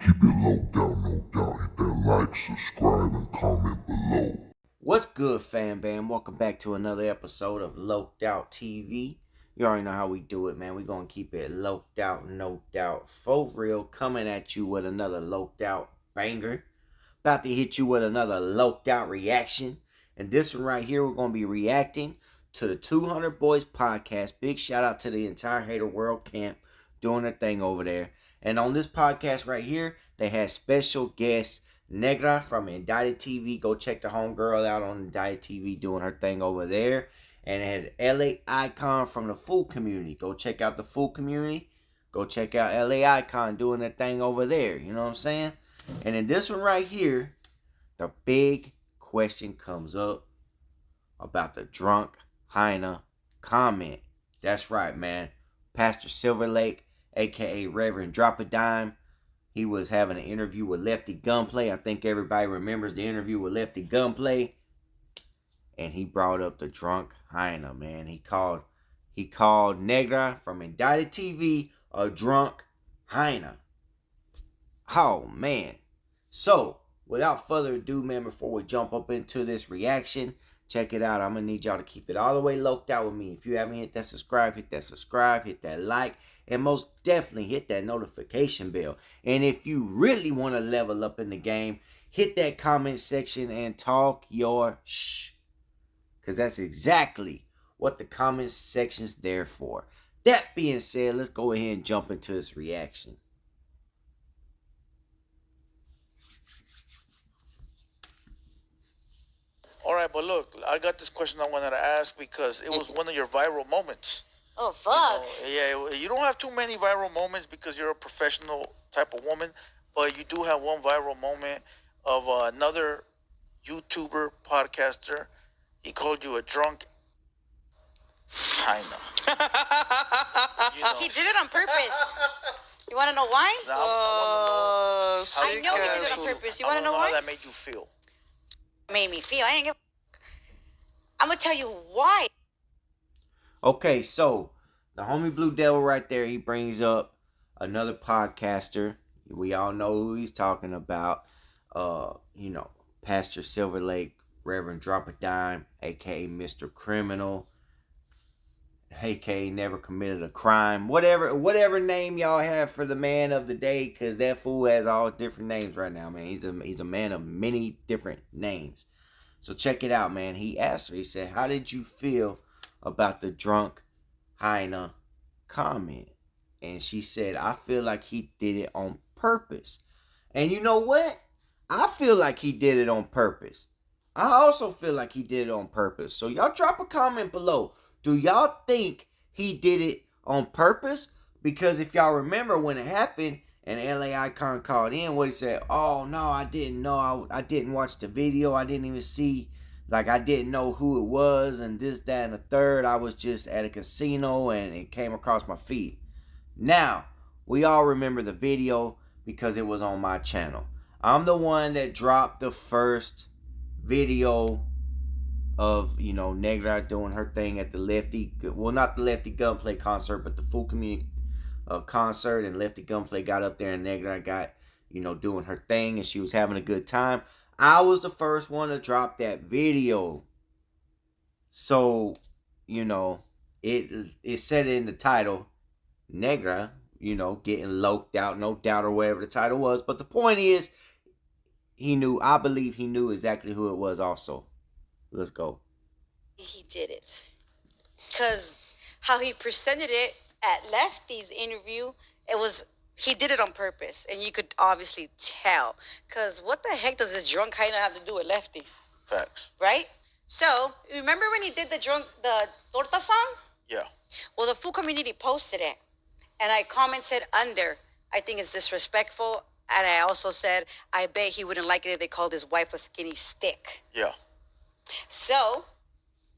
Keep it low down, no doubt. Hit that like, subscribe, and comment below. What's good, fam bam? Welcome back to another episode of Loped Out TV. You already know how we do it, man. We're going to keep it loped out, no doubt, for real. Coming at you with another loped out banger. About to hit you with another loped out reaction. And this one right here, we're going to be reacting to the 200 Boys podcast. Big shout out to the entire Haterworld camp doing their thing over there. And on this podcast right here, they had special guests Negra from Indictedtv. Go check the homegirl out on Indictedtv doing her thing over there. And it had LA Icon from the Foocommunity. Go check out the Foocommunity. Go check out LA Icon doing their thing over there. You know what I'm saying? And in this one right here, the big question comes up about the drunk HYNA comment. That's right, man. Pastor Silverlake, a.k.a. Reverend Drop a Dime, he was having an interview with Lefty Gunplay. I think everybody remembers the interview with Lefty Gunplay. And he brought up the drunk HYNA, man. He called Negra from Indictedtv a drunk HYNA. Oh, man. So, without further ado, man, before we jump up into this reaction, check it out. I'm going to need y'all to keep it all the way loped out with me. If you haven't hit that subscribe, hit that like, and most definitely hit that notification bell. And if you really want to level up in the game, hit that comment section and talk your shh. Because that's exactly what the comment section's there for. That being said, let's go ahead and jump into this reaction. All right, but look, I got this question I wanted to ask because it was one of your viral moments. Oh, fuck. You don't have too many viral moments because you're a professional type of woman, but you do have one viral moment of another YouTuber, podcaster. He called you a drunk HYNA. He did it on purpose. You want to know why? Now, I I know he did it on purpose. You want to know why? How that made you feel? Made me feel. I didn't give. I'm gonna tell you why. Okay, so the homie Blue Devil right there, he brings up another podcaster. We all know who he's talking about. Pastor Silverlake, Reverend Drop a Dime, aka Mrcriminal, aka Never Committed a Crime. Whatever name y'all have for the man of the day, because that fool has all different names right now, man. He's a man of many different names. So check it out, man. He asked her, he said, how did you feel about the drunk HYNA comment? And she said, I feel like he did it on purpose. And you know what? I feel like he did it on purpose. I also feel like he did it on purpose. So y'all drop a comment below. Do y'all think he did it on purpose? Because if y'all remember when it happened and LA Icon called in, what he said, oh no, I didn't know. I didn't watch the video. I didn't even see, I didn't know who it was and this, that, and the third. I was just at a casino and it came across my feed. Now, we all remember the video because it was on my channel. I'm the one that dropped the first video of, Negra doing her thing at the Lefty, well, not the Lefty Gunplay concert, but the Foocommunity concert, and Lefty Gunplay got up there and Negra got, doing her thing, and she was having a good time. I was the first one to drop that video. So, it said it in the title, Negra, getting loped out, no doubt, or whatever the title was. But the point is, I believe he knew exactly who it was also. Let's go. He did it. Because how he presented it at Lefty's interview, he did it on purpose. And you could obviously tell. Because what the heck does this drunk HYNA have to do with Lefty? Facts. Right? So, remember when he did the torta song? Yeah. Well, the Foocommunity posted it. And I commented under, I think it's disrespectful. And I also said, I bet he wouldn't like it if they called his wife a skinny stick. Yeah. So,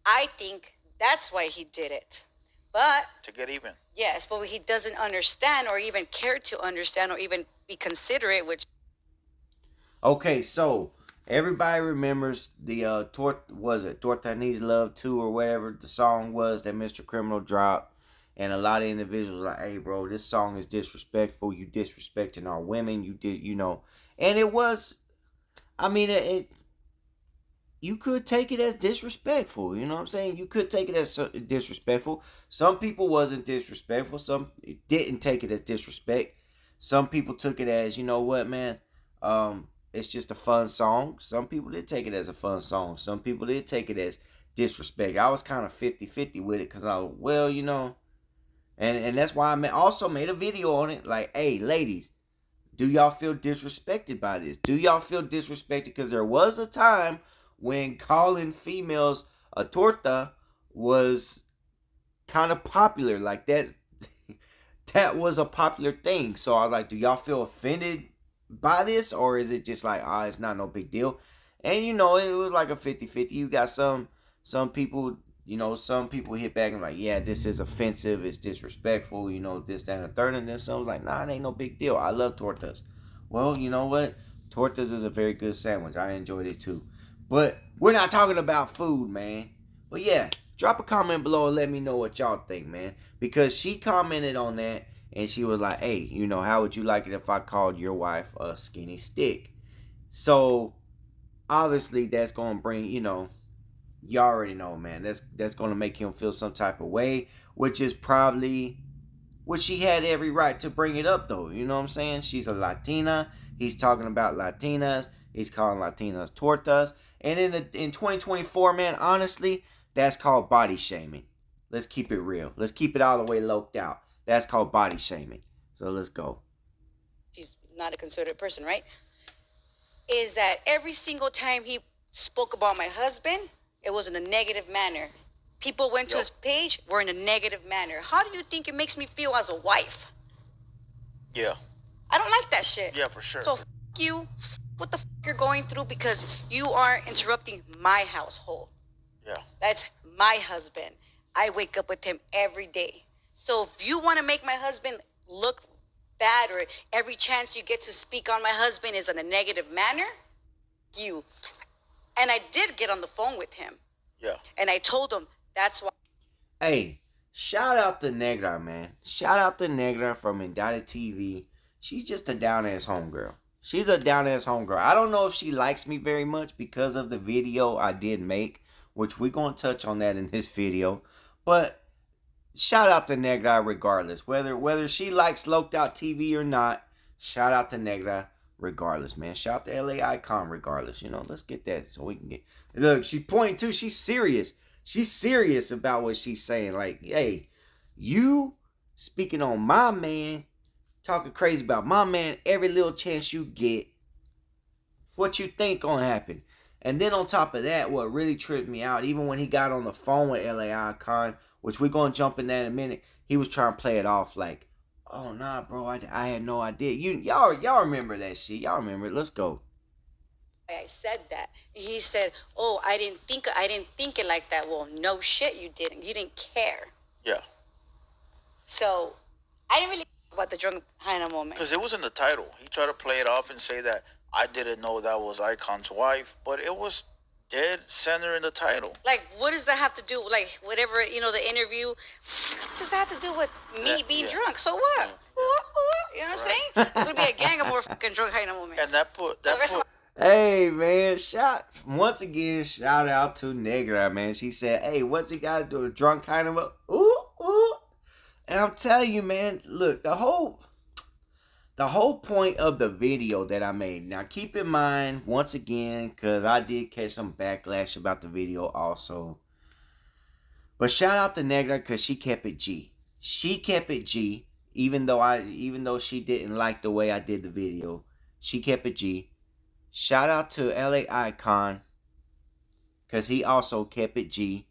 I think that's why he did it. But to get even. Yes, but he doesn't understand or even care to understand or even be considerate, which... Okay, so everybody remembers the Torta Needs Love 2 or whatever the song was that Mrcriminal dropped. And a lot of individuals are like, hey, bro, this song is disrespectful. You disrespecting our women. You did, you know. And it was, I mean, you could take it as disrespectful. You know what I'm saying? You could take it as disrespectful. Some people wasn't disrespectful. Some didn't take it as disrespect. Some people took it as, you know what, man? It's just a fun song. Some people did take it as a fun song. Some people did take it as disrespect. I was kind of 50-50 with it because I was, well, you know, and that's why I also made a video on it. Like, hey, ladies, do y'all feel disrespected by this? Do y'all feel disrespected? Because there was a time when calling females a torta was kind of popular. Like that was a popular thing. So I was like, do y'all feel offended by this? Or is it just like, it's not no big deal? And, you know, it was like a 50-50. You got some people, you know, some people hit back and like, yeah, this is offensive. It's disrespectful. You know, this, that, and the third. And then some was like, nah, it ain't no big deal. I love tortas. Well, you know what? Tortas is a very good sandwich. I enjoyed it too. But we're not talking about food, man. But yeah, drop a comment below and let me know what y'all think, man. Because she commented on that and she was like, hey, you know, how would you like it if I called your wife a skinny stick? So, obviously, that's going to bring, you know, you already know, man. That's going to make him feel some type of way, which is probably, which she had every right to bring it up, though. You know what I'm saying? She's a Latina. He's talking about Latinas. He's calling Latinas tortas. And in 2024, man, honestly, that's called body shaming. Let's keep it real. Let's keep it all the way loped out. That's called body shaming. So let's go. She's not a considerate person, right? Is that every single time he spoke about my husband, it was in a negative manner. People went to his page, were in a negative manner. How do you think it makes me feel as a wife? Yeah. I don't like that shit. Yeah, for sure. So you, what the you're going through because you are interrupting my household. Yeah. That's my husband. I wake up with him every day. So if you want to make my husband look bad or every chance you get to speak on my husband is in a negative manner, you. And I did get on the phone with him. Yeah. And I told him that's why. Hey, shout out to Negra, man. Shout out to Negra from Indictedtv. She's just a down-ass homegirl. She's a down-ass homegirl. I don't know if she likes me very much because of the video I did make, which we're going to touch on that in this video. But shout out to Negra regardless. Whether she likes Loped Out TV or not, shout out to Negra regardless, man. Shout out to LA Icon regardless. You know, let's get that so we can get... Look, she's pointing too. She's serious. She's serious about what she's saying. Like, hey, you speaking on my man, talking crazy about my man every little chance you get. What you think gonna happen? And then on top of that, what really tripped me out, even when he got on the phone with LA Icon, which we're gonna jump in that in a minute, he was trying to play it off like, oh nah, bro, I had no idea. Y'all remember that shit? Y'all remember it? Let's go. I said that. And he said, oh, I didn't think it like that. Well, no shit, you didn't. You didn't care. Yeah. So I didn't really think about the drunk HYNA moment. Because it was in the title. He tried to play it off and say that I didn't know that was Icon's wife, but it was dead center in the title. Like, what does that have to do? Like, whatever, you know, the interview. What does that have to do with me being drunk? So what? Yeah. What? You know what I'm saying? There's gonna be a gang of more fucking drunk HYNA moments. And that put Hey, man, once again, shout out to Negra, man. She said, hey, what's he got to do? A drunk kind of ooh. And I'm telling you, man, look, the whole point of the video that I made. Now, keep in mind, once again, because I did catch some backlash about the video also. But shout out to Negra because she kept it G. She kept it G, even though she didn't like the way I did the video. She kept it G. Shout out to LA Icon because he also kept it G.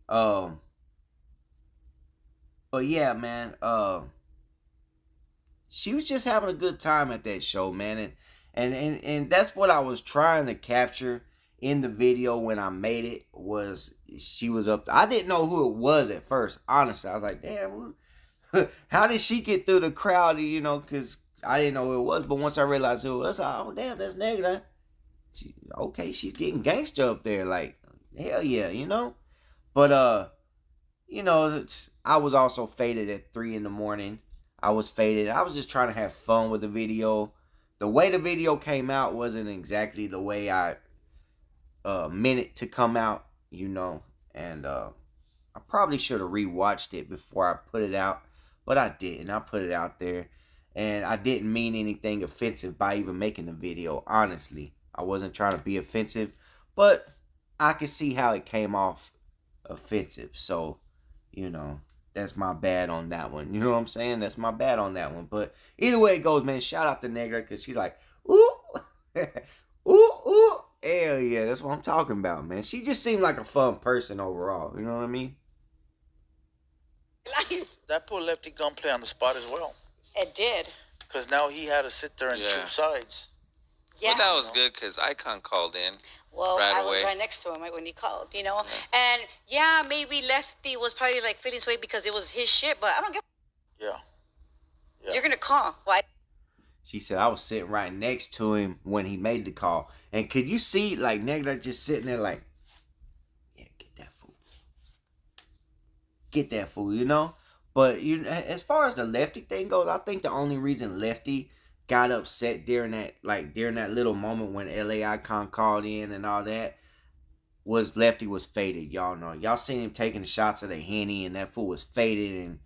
But yeah, man. She was just having a good time at that show, man, and that's what I was trying to capture in the video when I made it. Was she was up? I didn't know who it was at first. Honestly, I was like, damn, how did she get through the crowd? You know, because I didn't know who it was, but once I realized who it was, oh damn, that's Negra. Okay, she's getting gangster up there, like hell yeah, you know. But you know, I was also faded at 3 in the morning. I was faded. I was just trying to have fun with the video. The way the video came out wasn't exactly the way I meant it to come out, you know. And I probably should have rewatched it before I put it out, but I didn't. I put it out there, and I didn't mean anything offensive by even making the video. Honestly, I wasn't trying to be offensive, but I could see how it came off offensive. So, you know, that's my bad on that one. You know what I'm saying? That's my bad on that one. But either way it goes, man, shout out to Negra, because she's like, ooh, ooh, ooh. Hell yeah, that's what I'm talking about, man. She just seemed like a fun person overall. You know what I mean? That put Lefty Gunplay on the spot as well. It did. Because now he had to sit there and choose sides. Yeah. Well, that was good because Icon called in. Well, right I was away. right next to him when he called, you know. And yeah, maybe Lefty was probably like feeling sway because it was his shit, but I don't give. Yeah. You're gonna call. Why? She said I was sitting right next to him when he made the call. And could you see, like, Negra just sitting there like, yeah, get that fool. Get that fool, you know? But you, as far as the Lefty thing goes, I think the only reason Lefty got upset during that little moment when LA Icon called in and all that was Lefty was faded. Y'all know. Y'all seen him taking shots of the Henny, and that fool was faded,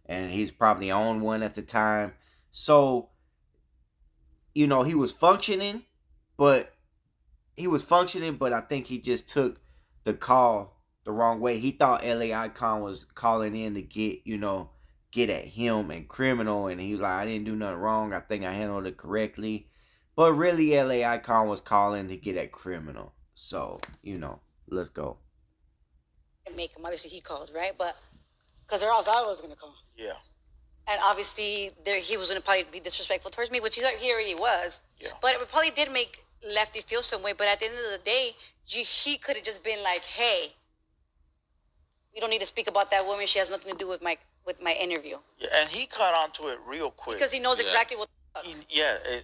and he's probably on one at the time. So, you know, he was functioning, but I think he just took the call the wrong way. He thought LA Icon was calling in to get at him and Criminal, and he was like, I didn't do nothing wrong. I think I handled it correctly. But really, LA Icon was calling to get at Criminal. So, you know, let's go. Make him. Obviously, he called, right? But because or else I was gonna call. Yeah. And obviously, he was gonna probably be disrespectful towards me, which he already was. Yeah. But it probably did make Lefty feel some way. But at the end of the day, he could have just been like, "Hey, we don't need to speak about that woman. She has nothing to do with my interview." Yeah, and he caught on to it real quick. Because he knows exactly what.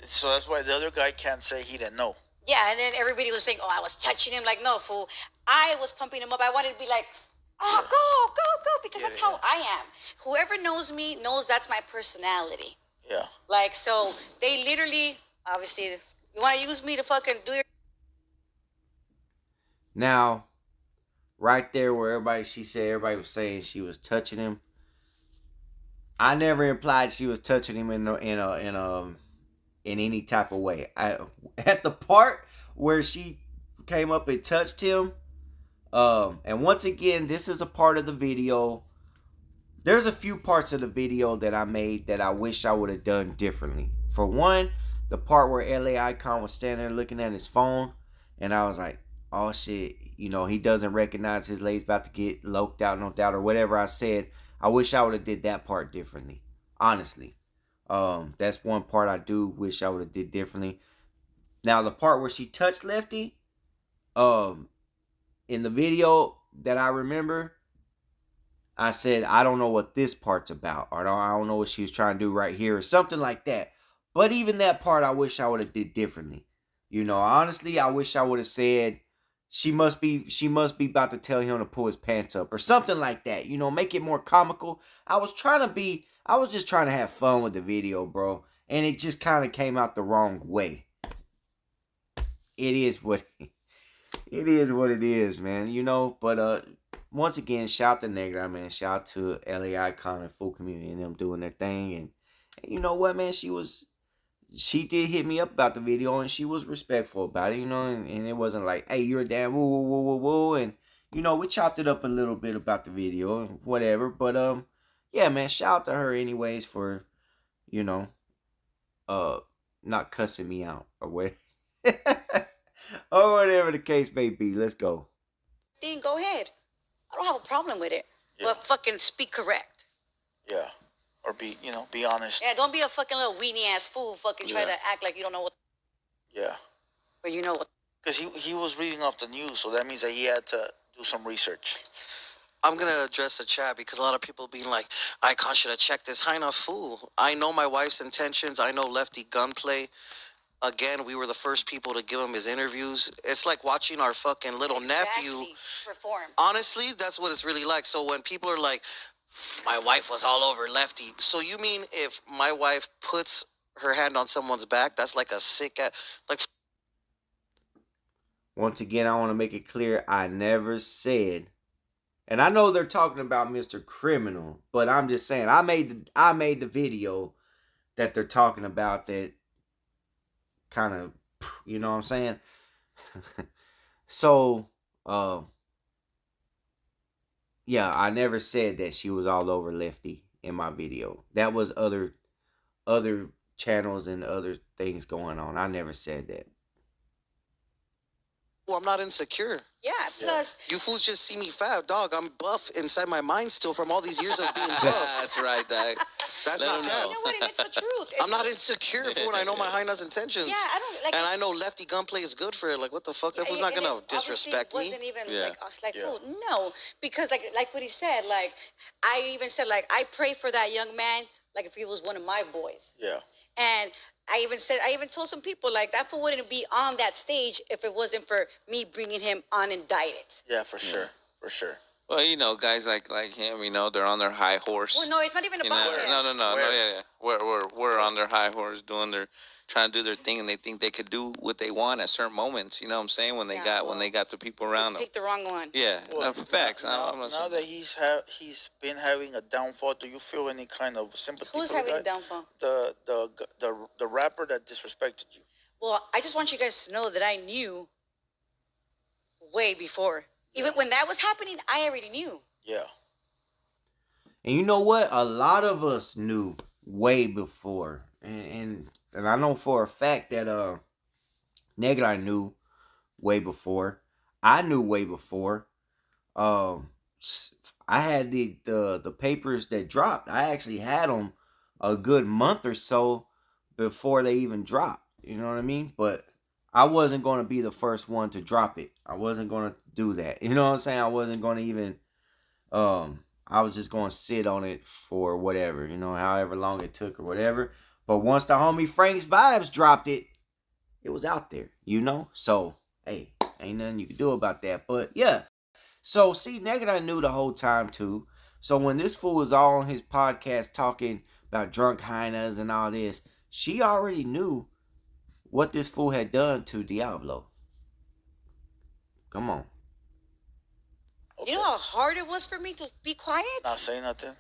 So that's why the other guy can't say he didn't know. Yeah, and then everybody was saying, "Oh, I was touching him." Like, no, fool. I was pumping him up. I wanted to be like, "Oh, go," because that's how I am. Whoever knows me knows that's my personality. Yeah. Like, so they literally, obviously, you want to use me to fucking do your. Now, right there where she said everybody was saying she was touching him. I never implied she was touching him in any type of way. At the part where she came up and touched him, and once again, this is a part of the video. There's a few parts of the video that I made that I wish I would have done differently. For one, the part where LA Icon was standing there looking at his phone, and I was like, oh shit, you know, he doesn't recognize his lady's about to get loked out, no doubt, or whatever I said. I wish I would have did that part differently. Honestly. That's one part I do wish I would have did differently. Now, the part where she touched Lefty, in the video that I remember, I said, I don't know what this part's about. Or I don't know what she was trying to do right here. Or something like that. But even that part, I wish I would have did differently. You know, honestly, I wish I would have said, she must be about to tell him to pull his pants up. Or something like that. You know, make it more comical. I was just trying to have fun with the video, bro. And it just kind of came out the wrong way. It is what it is, man. You know, but once again, shout out to Negra, man. Shout out to LA Icon and Foocommunity and them doing their thing. And you know what, man? She did hit me up about the video, and she was respectful about it, you know. And it wasn't like, hey, you're a damn woo, woo, woo, woo, woo. And, you know, we chopped it up a little bit about the video and whatever. But, yeah, man, shout out to her anyways for, you know, not cussing me out or whatever. Or whatever the case may be. Let's go. Then go ahead. I don't have a problem with it. Yeah. But fucking speak correct. Yeah. Or be honest. Yeah, don't be a fucking little weenie ass fool. Fucking try to act like you don't know what. Yeah. Or you know what. Because he was reading off the news, so that means that he had to do some research. I'm going to address the chat because a lot of people being like, Icon should have checked this HYNA fool. I know my wife's intentions. I know Lefty Gunplay. again, we were the first people to give him his interviews. It's like watching our fucking little nephew perform. Honestly, that's what it's really like. So when people are like, my wife was all over Lefty. So you mean if my wife puts her hand on someone's back, that's like a sick like. Once again, I want to make it clear, I never said, and I know they're talking about Mrcriminal, but I'm just saying, I made the video that they're talking about that kind of, you know what I'm saying? So, yeah, I never said that she was all over Lefty in my video. That was other channels and other things going on. I never said that. Well, I'm not insecure. Yeah, plus... You fools just see me fat, dog. I'm buff inside my mind still from all these years of being buff. That's right, dog. That's not You know what? It's the truth. I'm not insecure for when I know my HYNA's intentions. Yeah, I don't... Like, and I know Lefty Gunplay is good for it. Like, what the fuck? That was not going to disrespect me. It wasn't even, fool. No, because, like what he said, like, I even said, like, I pray for that young man, like, if he was one of my boys. Yeah. And I even told some people, like, that fool wouldn't be on that stage if it wasn't for me bringing him unindicted. Yeah, for sure. For sure. Well, you know, guys like him, you know, they're on their high horse. Well, no, it's not even about him. No, yeah. We're on their high horse trying to do their thing, and they think they could do what they want at certain moments. You know what I'm saying? When they got the people around them. Pick the wrong one. Yeah, Well, facts. Now that he's been having a downfall, do you feel any kind of sympathy? Who's for having the a guy? downfall? The rapper that disrespected you. Well, I just want you guys to know that I knew way before. Even when that was happening, I already knew. Yeah. And you know what? A lot of us knew way before. And I know for a fact that Negra knew way before. I knew way before. I had the papers that dropped. I actually had them a good month or so before they even dropped. You know what I mean? But I wasn't going to be the first one to drop it. I wasn't going to do that. You know what I'm saying? I wasn't going to even, I was just going to sit on it for whatever, you know, however long it took or whatever. But once the homie Frank's Vibes dropped it, it was out there, you know? So, hey, ain't nothing you can do about that. But, yeah. So, see, Negra knew the whole time, too. So, when this fool was all on his podcast talking about drunk HYNAs and all this, she already knew what this fool had done to Diablo. Come on. Okay. You know how hard it was for me to be quiet? Not say nothing.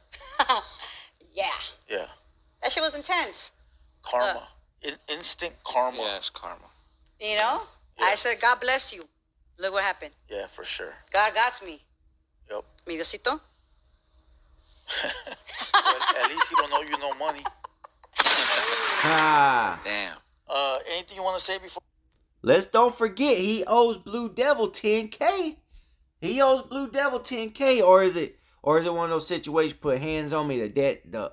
Yeah. Yeah. That shit was intense. Karma. Instant karma. Yeah, it's karma. You know? Yeah. I said, God bless you. Look what happened. Yeah, for sure. God got me. Yep. Mi Diosito. At least he don't owe you no money. Ah. Damn. Anything you want to say before? Let's don't forget he owes Blue Devil 10K. He owes Blue Devil 10K, or is it one of those situations? Put hands on me.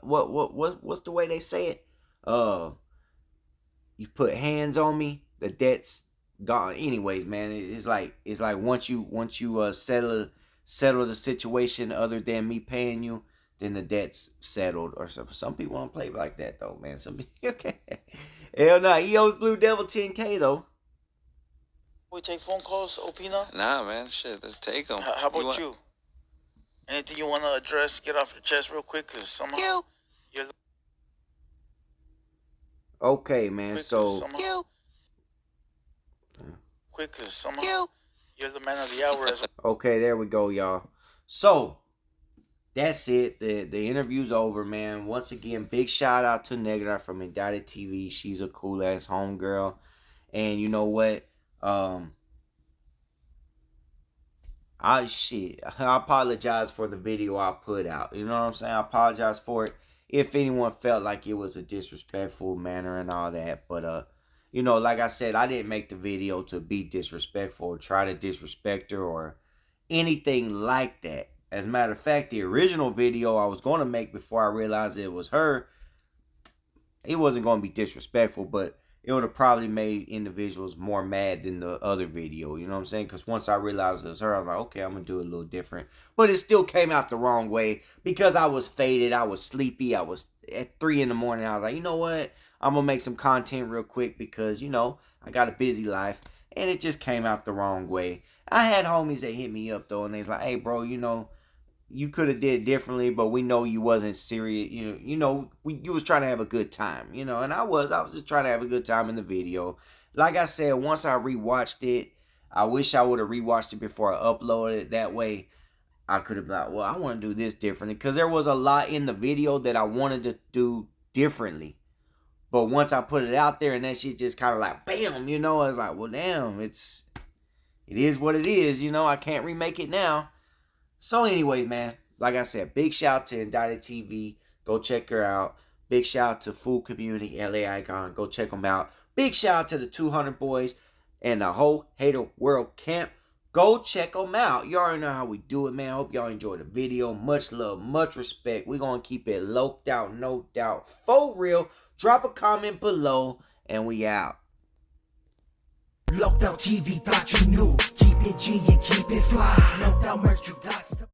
What's the way they say it? You put hands on me, the debt's gone. Anyways, man, it's like once you settle the situation other than me paying you, then the debt's settled or something. Some people don't play like that though, man. Some people, okay. Hell no, he owes Blue Devil 10K though. We take phone calls, Opina? Nah, man, shit, let's take them. How about you? Anything you want to address, get off your chest real quick? Because somehow you're the... Okay, man, so... Quick, because somehow you're the man of the hour as well. Okay, there we go, y'all. So, that's it. The interview's over, man. Once again, big shout out to Negra from Indictedtv. She's a cool-ass homegirl. And you know what? I apologize for the video I put out. You know what I'm saying? I apologize for it if anyone felt like it was a disrespectful manner and all that. But you know, like I said, I didn't make the video to be disrespectful or try to disrespect her or anything like that. As a matter of fact, the original video I was going to make before I realized it was her, it wasn't going to be disrespectful, but it would have probably made individuals more mad than the other video. You know what I'm saying? Because once I realized it was her, I was like, okay, I'm going to do it a little different. But it still came out the wrong way because I was faded. I was sleepy. I was at 3 in the morning. I was like, you know what? I'm going to make some content real quick because, you know, I got a busy life. And it just came out the wrong way. I had homies that hit me up, though. And they was like, hey, bro, you know, you could have did differently, but we know you wasn't serious. You was trying to have a good time, you know. And I was just trying to have a good time in the video. Like I said, once I rewatched it, I wish I would have rewatched it before I uploaded it. That way, I could have been like, well, I want to do this differently. Because there was a lot in the video that I wanted to do differently. But once I put it out there and that shit just kind of like, bam, you know, I was like, well, damn, it is what it is, you know. I can't remake it now. So anyway, man, like I said, big shout out to Indictedtv. Go check her out. Big shout out to Foocommunity, LA Icon. Go check them out. Big shout out to the 200 boys and the whole Haterworld camp. Go check them out. You already know how we do it, man. Hope y'all enjoyed the video. Much love, much respect. We're going to keep it loped out, no doubt, for real. Drop a comment below, and we out. Locked out TV, thought you knew. Keep it G and keep it fly. No doubt merch, you got stuff.